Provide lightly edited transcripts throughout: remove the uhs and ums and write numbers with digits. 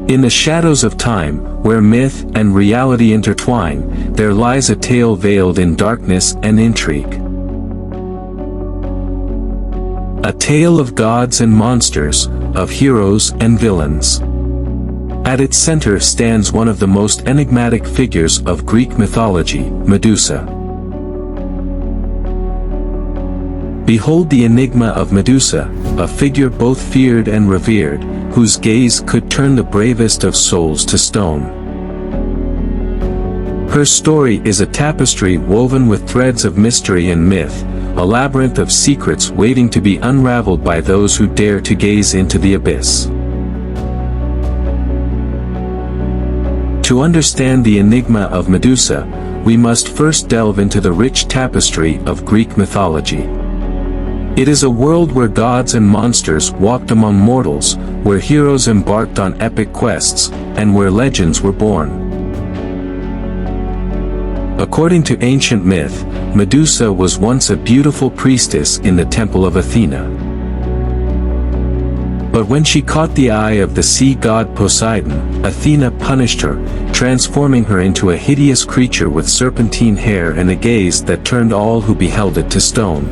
In the shadows of time, where myth and reality intertwine, there lies a tale veiled in darkness and intrigue. A tale of gods and monsters, of heroes and villains. At its center stands one of the most enigmatic figures of Greek mythology, Medusa. Behold the enigma of Medusa, a figure both feared and revered, whose gaze could turn the bravest of souls to stone. Her story is a tapestry woven with threads of mystery and myth, a labyrinth of secrets waiting to be unraveled by those who dare to gaze into the abyss. To understand the enigma of Medusa, we must first delve into the rich tapestry of Greek mythology. It is a world where gods and monsters walked among mortals, where heroes embarked on epic quests, and where legends were born. According to ancient myth, Medusa was once a beautiful priestess in the temple of Athena. But when she caught the eye of the sea god Poseidon, Athena punished her, transforming her into a hideous creature with serpentine hair and a gaze that turned all who beheld it to stone.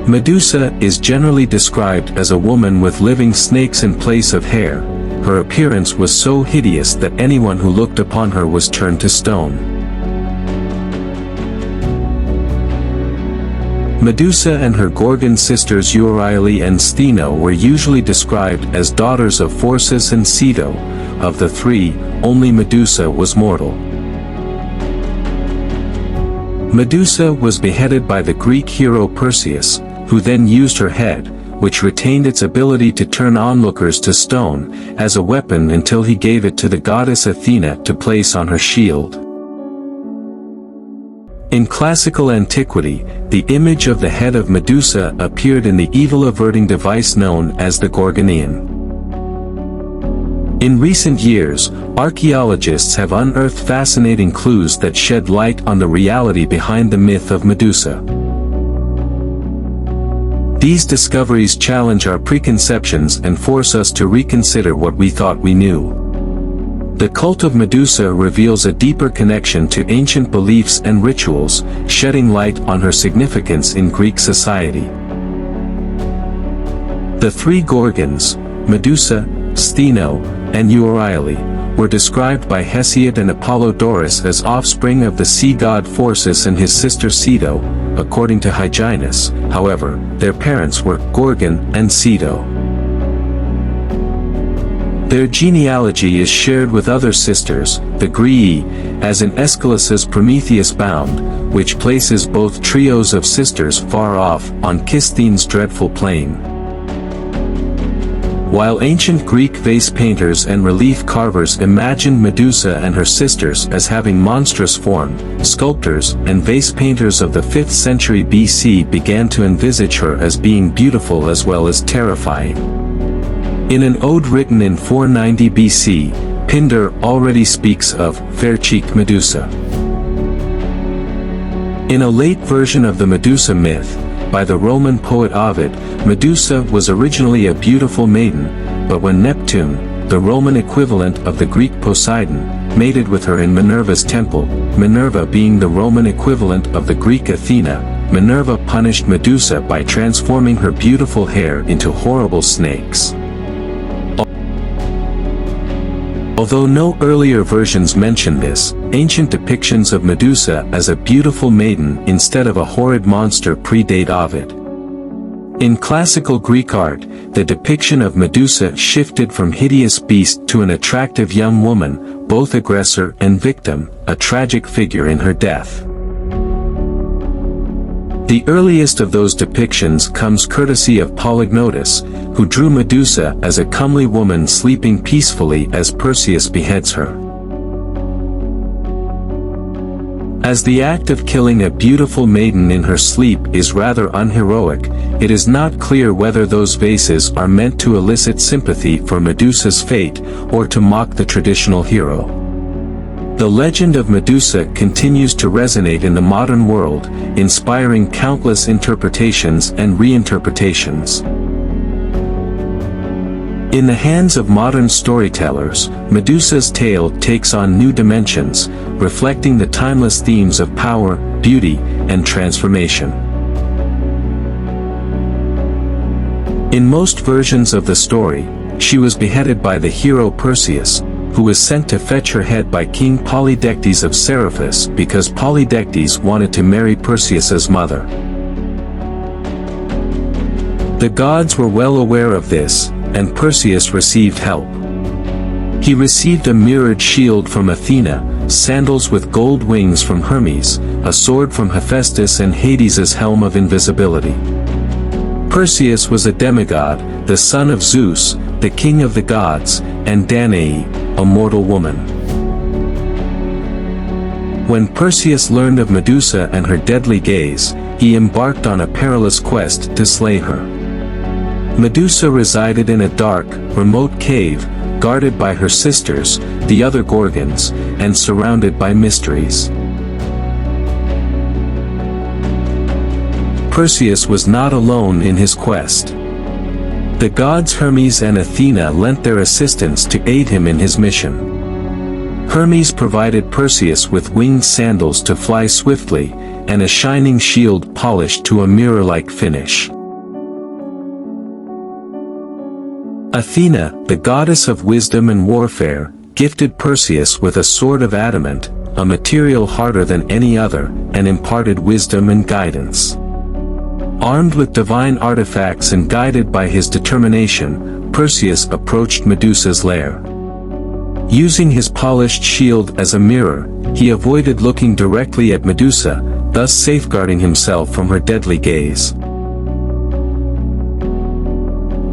Medusa is generally described as a woman with living snakes in place of hair. Her appearance was so hideous that anyone who looked upon her was turned to stone. Medusa and her Gorgon sisters Euryale and Stheno were usually described as daughters of Phorcys and Ceto. Of the three, only Medusa was mortal. Medusa was beheaded by the Greek hero Perseus, who then used her head, which retained its ability to turn onlookers to stone, as a weapon until he gave it to the goddess Athena to place on her shield. In classical antiquity, the image of the head of Medusa appeared in the evil-averting device known as the Gorgonian. In recent years, archaeologists have unearthed fascinating clues that shed light on the reality behind the myth of Medusa. These discoveries challenge our preconceptions and force us to reconsider what we thought we knew. The cult of Medusa reveals a deeper connection to ancient beliefs and rituals, shedding light on her significance in Greek society. The three Gorgons, Medusa, Stheno, and Euryale, were described by Hesiod and Apollodorus as offspring of the sea god Phorcys and his sister Ceto. According to Hyginus, however, their parents were Gorgon and Ceto. Their genealogy is shared with other sisters, the Graeae, as in Aeschylus's Prometheus Bound, which places both trios of sisters far off on Kisthene's dreadful plain. While ancient Greek vase painters and relief carvers imagined Medusa and her sisters as having monstrous form, sculptors and vase painters of the 5th century BC began to envisage her as being beautiful as well as terrifying. In an ode written in 490 BC, Pindar already speaks of fair-cheeked Medusa. In a late version of the Medusa myth, by the Roman poet Ovid, Medusa was originally a beautiful maiden, but when Neptune, the Roman equivalent of the Greek Poseidon, mated with her in Minerva's temple, Minerva being the Roman equivalent of the Greek Athena, Minerva punished Medusa by transforming her beautiful hair into horrible snakes. Although no earlier versions mention this, ancient depictions of Medusa as a beautiful maiden instead of a horrid monster predate Ovid. In classical Greek art, the depiction of Medusa shifted from hideous beast to an attractive young woman, both aggressor and victim, a tragic figure in her death. The earliest of those depictions comes courtesy of Polygnotus, who drew Medusa as a comely woman sleeping peacefully as Perseus beheads her. As the act of killing a beautiful maiden in her sleep is rather unheroic, it is not clear whether those vases are meant to elicit sympathy for Medusa's fate, or to mock the traditional hero. The legend of Medusa continues to resonate in the modern world, inspiring countless interpretations and reinterpretations. In the hands of modern storytellers, Medusa's tale takes on new dimensions, reflecting the timeless themes of power, beauty, and transformation. In most versions of the story, she was beheaded by the hero Perseus, who was sent to fetch her head by King Polydectes of Seriphus because Polydectes wanted to marry Perseus's mother. The gods were well aware of this, and Perseus received help. He received a mirrored shield from Athena, sandals with gold wings from Hermes, a sword from Hephaestus and Hades's helm of invisibility. Perseus was a demigod, the son of Zeus, the king of the gods, and Danae, a mortal woman. When Perseus learned of Medusa and her deadly gaze, he embarked on a perilous quest to slay her. Medusa resided in a dark, remote cave, guarded by her sisters, the other Gorgons, and surrounded by mysteries. Perseus was not alone in his quest. The gods Hermes and Athena lent their assistance to aid him in his mission. Hermes provided Perseus with winged sandals to fly swiftly, and a shining shield polished to a mirror-like finish. Athena, the goddess of wisdom and warfare, gifted Perseus with a sword of adamant, a material harder than any other, and imparted wisdom and guidance. Armed with divine artifacts and guided by his determination, Perseus approached Medusa's lair. Using his polished shield as a mirror, he avoided looking directly at Medusa, thus safeguarding himself from her deadly gaze.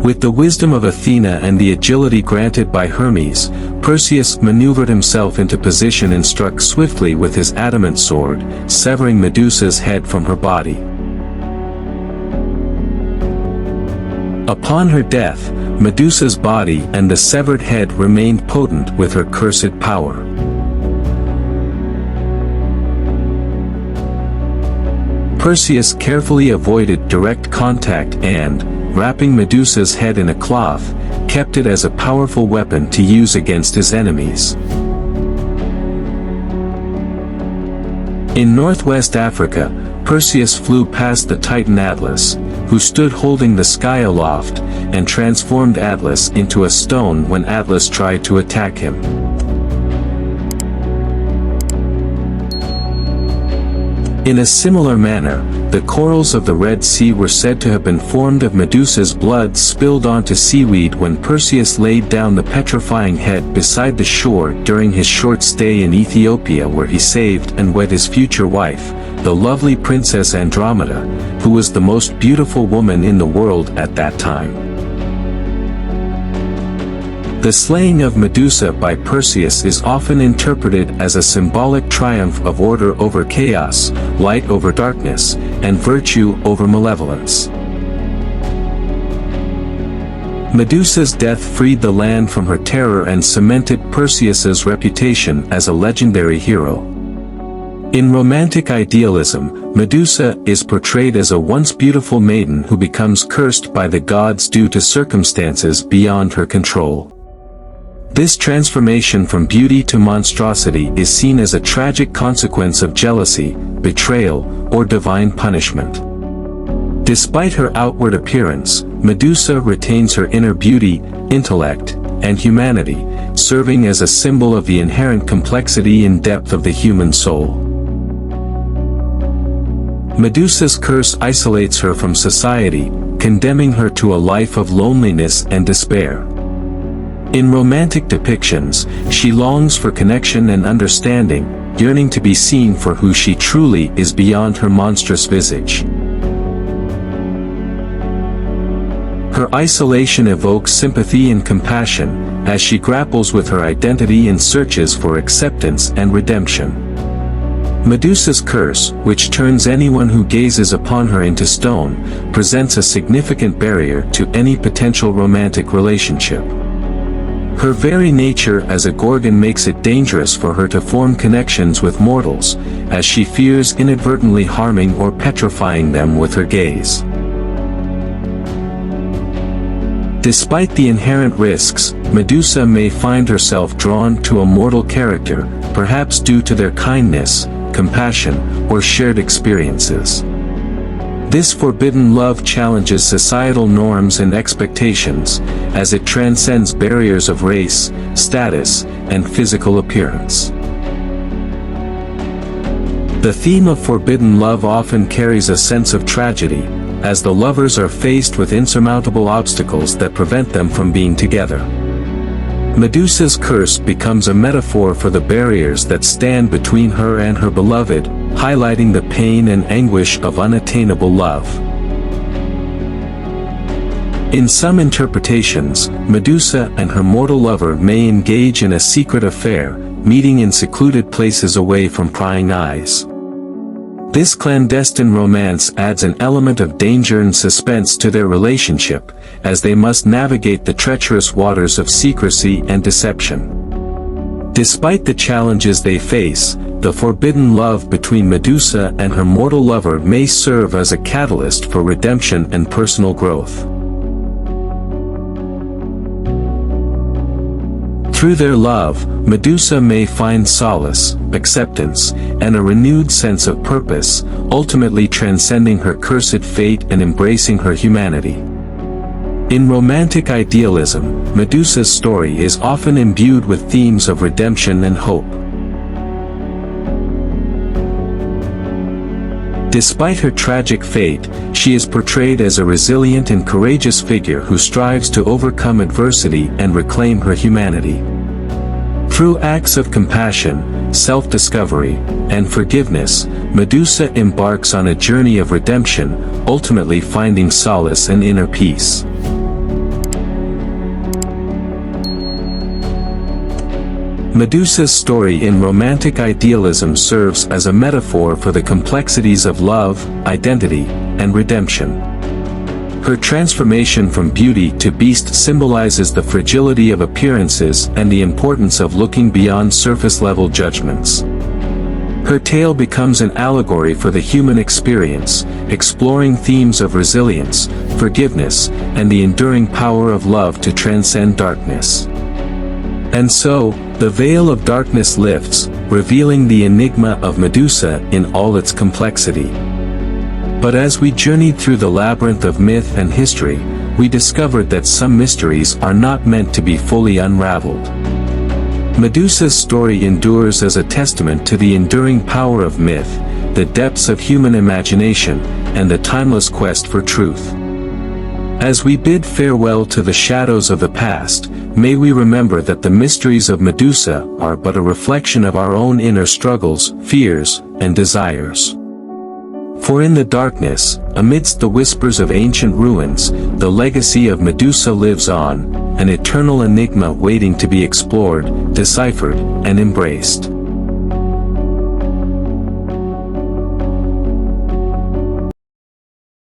With the wisdom of Athena and the agility granted by Hermes, Perseus maneuvered himself into position and struck swiftly with his adamant sword, severing Medusa's head from her body. Upon her death, Medusa's body and the severed head remained potent with her cursed power. Perseus carefully avoided direct contact and, wrapping Medusa's head in a cloth, kept it as a powerful weapon to use against his enemies. In northwest Africa, Perseus flew past the Titan Atlas, who stood holding the sky aloft, and transformed Atlas into a stone when Atlas tried to attack him. In a similar manner, the corals of the Red Sea were said to have been formed of Medusa's blood spilled onto seaweed when Perseus laid down the petrifying head beside the shore during his short stay in Ethiopia, where he saved and wed his future wife, the lovely Princess Andromeda, who was the most beautiful woman in the world at that time. The slaying of Medusa by Perseus is often interpreted as a symbolic triumph of order over chaos, light over darkness, and virtue over malevolence. Medusa's death freed the land from her terror and cemented Perseus's reputation as a legendary hero. In romantic idealism, Medusa is portrayed as a once beautiful maiden who becomes cursed by the gods due to circumstances beyond her control. This transformation from beauty to monstrosity is seen as a tragic consequence of jealousy, betrayal, or divine punishment. Despite her outward appearance, Medusa retains her inner beauty, intellect, and humanity, serving as a symbol of the inherent complexity and depth of the human soul. Medusa's curse isolates her from society, condemning her to a life of loneliness and despair. In romantic depictions, she longs for connection and understanding, yearning to be seen for who she truly is beyond her monstrous visage. Her isolation evokes sympathy and compassion, as she grapples with her identity and searches for acceptance and redemption. Medusa's curse, which turns anyone who gazes upon her into stone, presents a significant barrier to any potential romantic relationship. Her very nature as a Gorgon makes it dangerous for her to form connections with mortals, as she fears inadvertently harming or petrifying them with her gaze. Despite the inherent risks, Medusa may find herself drawn to a mortal character, perhaps due to their kindness, compassion, or shared experiences. This forbidden love challenges societal norms and expectations, as it transcends barriers of race, status, and physical appearance. The theme of forbidden love often carries a sense of tragedy, as the lovers are faced with insurmountable obstacles that prevent them from being together. Medusa's curse becomes a metaphor for the barriers that stand between her and her beloved, highlighting the pain and anguish of unattainable love. In some interpretations, Medusa and her mortal lover may engage in a secret affair, meeting in secluded places away from prying eyes. This clandestine romance adds an element of danger and suspense to their relationship, as they must navigate the treacherous waters of secrecy and deception. Despite the challenges they face, the forbidden love between Medusa and her mortal lover may serve as a catalyst for redemption and personal growth. Through their love, Medusa may find solace, acceptance, and a renewed sense of purpose, ultimately transcending her cursed fate and embracing her humanity. In romantic idealism, Medusa's story is often imbued with themes of redemption and hope. Despite her tragic fate, she is portrayed as a resilient and courageous figure who strives to overcome adversity and reclaim her humanity. Through acts of compassion, self-discovery, and forgiveness, Medusa embarks on a journey of redemption, ultimately finding solace and inner peace. Medusa's story in romantic idealism serves as a metaphor for the complexities of love, identity, and redemption. Her transformation from beauty to beast symbolizes the fragility of appearances and the importance of looking beyond surface-level judgments. Her tale becomes an allegory for the human experience, exploring themes of resilience, forgiveness, and the enduring power of love to transcend darkness. And so, the veil of darkness lifts, revealing the enigma of Medusa in all its complexity. But as we journeyed through the labyrinth of myth and history, we discovered that some mysteries are not meant to be fully unraveled. Medusa's story endures as a testament to the enduring power of myth, the depths of human imagination, and the timeless quest for truth. As we bid farewell to the shadows of the past, may we remember that the mysteries of Medusa are but a reflection of our own inner struggles, fears, and desires. For in the darkness, amidst the whispers of ancient ruins, the legacy of Medusa lives on, an eternal enigma waiting to be explored, deciphered, and embraced.